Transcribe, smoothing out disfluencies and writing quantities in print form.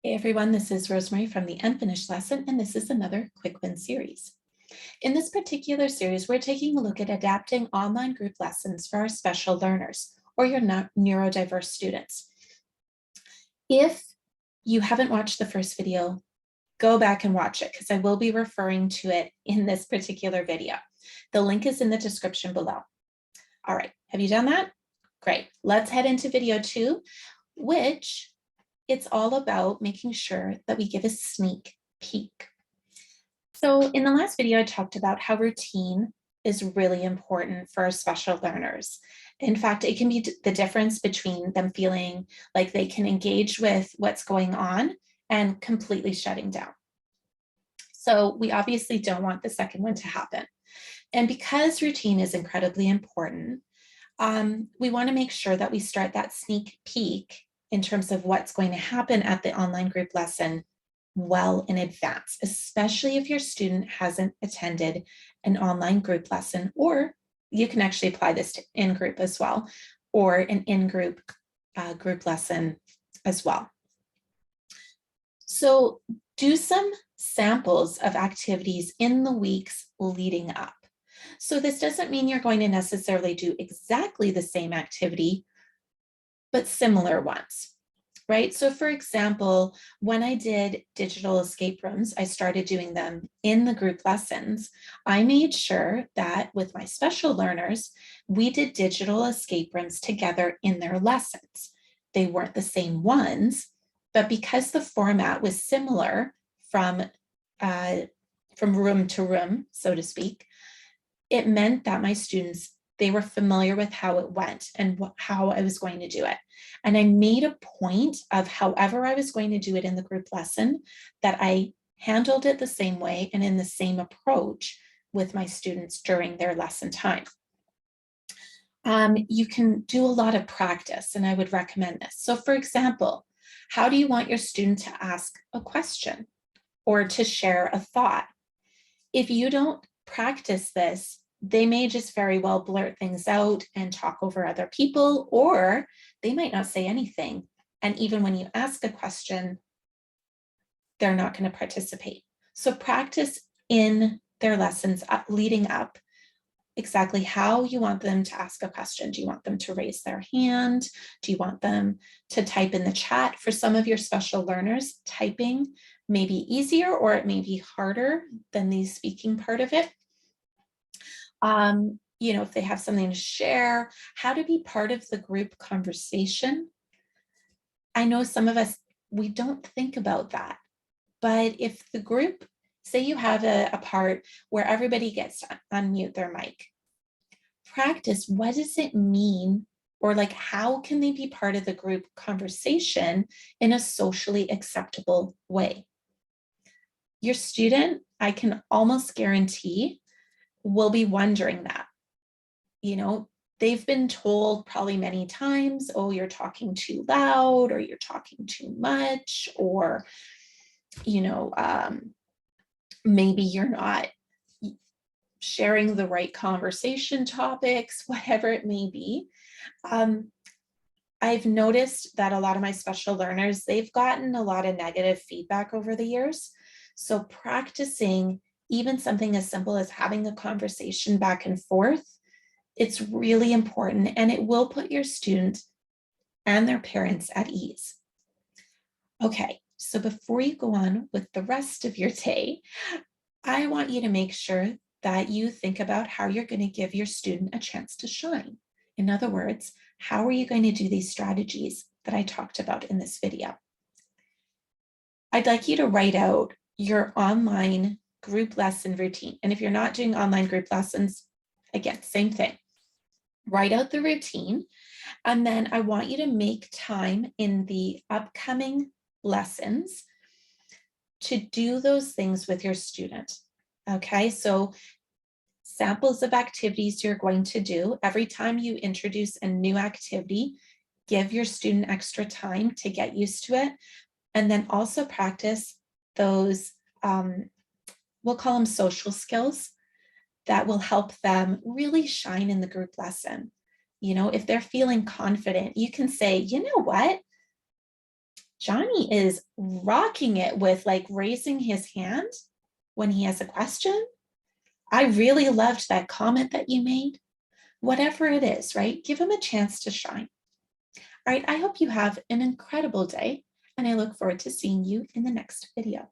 Hey everyone, this is Rosemarie from the Unfinished Lesson, and this is another Quick Win series. In this particular series, we're taking a look at adapting online group lessons for our special learners or your neurodiverse students. If you haven't watched the first video, go back and watch it because I will be referring to it in this particular video. The link is in the description below. All right, have you done that? Great. Let's head into video 2, which it's all about making sure that we give a sneak peek. So in the last video, I talked about how routine is really important for our special learners. In fact, it can be the difference between them feeling like they can engage with what's going on and completely shutting down. So we obviously don't want the second one to happen. And because routine is incredibly important, we want to make sure that we start that sneak peek in terms of what's going to happen at the online group lesson well in advance, especially if your student hasn't attended an online group lesson, or you can actually apply this to in-group as well, or an in-group group lesson as well. So do some samples of activities in the weeks leading up. So this doesn't mean you're going to necessarily do exactly the same activity, but similar ones, right? So for example, when I did digital escape rooms, I started doing them in the group lessons. I made sure that with my special learners, we did digital escape rooms together in their lessons. They weren't the same ones, but because the format was similar from room to room, so to speak, it meant that my students, they were familiar with how it went and how I was going to do it. And I made a point of however I was going to do it in the group lesson, that I handled it the same way and in the same approach with my students during their lesson time. You can do a lot of practice, and I would recommend this. So for example, how do you want your student to ask a question or to share a thought? If you don't practice this, they may just very well blurt things out and talk over other people, or they might not say anything. And even when you ask a question, they're not going to participate. So practice in their lessons leading up exactly how you want them to ask a question. Do you want them to raise their hand? Do you want them to type in the chat? For some of your special learners, typing may be easier or it may be harder than the speaking part of it. You know, if they have something to share, how to be part of the group conversation. I know some of us, we don't think about that, but if the group, say you have a part where everybody gets to unmute their mic, practice, what does it mean? Or like, how can they be part of the group conversation in a socially acceptable way? Your student, I can almost guarantee, will be wondering that. You know, they've been told probably many times, oh, you're talking too loud, or you're talking too much, or, you know, maybe you're not sharing the right conversation topics, whatever it may be. I've noticed that a lot of my special learners, they've gotten a lot of negative feedback over the years. So practicing even something as simple as having a conversation back and forth, it's really important, and it will put your student and their parents at ease. Okay, so before you go on with the rest of your day, I want you to make sure that you think about how you're going to give your student a chance to shine. In other words, how are you going to do these strategies that I talked about in this video? I'd like you to write out your online group lesson routine. And if you're not doing online group lessons, again, same thing. Write out the routine, and then I want you to make time in the upcoming lessons to do those things with your student. Okay, so samples of activities you're going to do. Every time you introduce a new activity, give your student extra time to get used to it. And then also practice those, we'll call them social skills, that will help them really shine in the group lesson. You know, if they're feeling confident, you can say, you know what? Johnny is rocking it with like raising his hand when he has a question. I really loved that comment that you made. Whatever it is, right? Give him a chance to shine. All right, I hope you have an incredible day, and I look forward to seeing you in the next video.